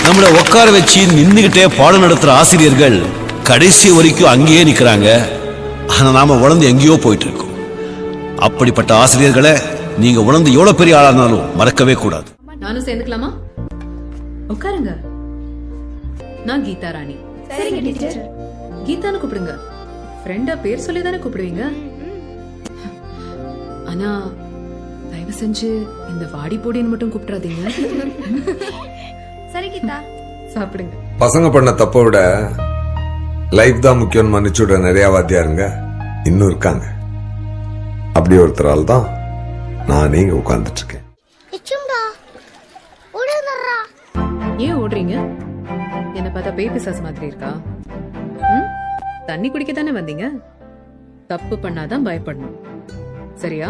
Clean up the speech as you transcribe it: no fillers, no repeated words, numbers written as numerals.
நம்மள உட்கார வச்சு நின்னுகிட்டே பாடம் நடத்துற ஆசிரியர்கள் கடைசி வரைக்கும் அங்கேயே நிக்கிறாங்க. ஆனா நாம உணர்ந்து எங்கேயோ போயிட்டு இருக்கோம். அப்படிப்பட்ட ஆசிரியர்களை நீங்க உணர்ந்து எவ்வளவு பெரிய ஆளானாலும் மறக்கவே கூடாது. நானும் சேர்ந்துக்கலாமா? உட்காருங்க. நான் கீதா ராணி. சரிங்க டீச்சர். கீதான்னு கூப்பிடுங்க. ஃப்ரெண்டா பேர் சொல்லி தானே கூப்பிடுவீங்க. ஆனா தயவு செஞ்சு இந்த வாடி போடின்னு மட்டும் கூப்பிடாதீங்க. சரி கீதா. சாப்பிடுங்க. பசங்க பண்ண தப்ப விட லைஃப் தான் முக்கியம் மன்னிச்சுட நிறைய வாத்தியாருங்க இன்னும் இருக்காங்க. அப்படி ஒருத்தரால் தான் நானே இங்க உட்கார்ந்துட்டு இருக்கேன். ஏன் ஓடுறீங்க? என்ன பார்த்தா பேய் பிசாசு மாதிரி இருக்கா? தண்ணி குடிக்க தானே வந்தீங்க. தப்பு பண்ணாதான் பயப்படணும். சரியா?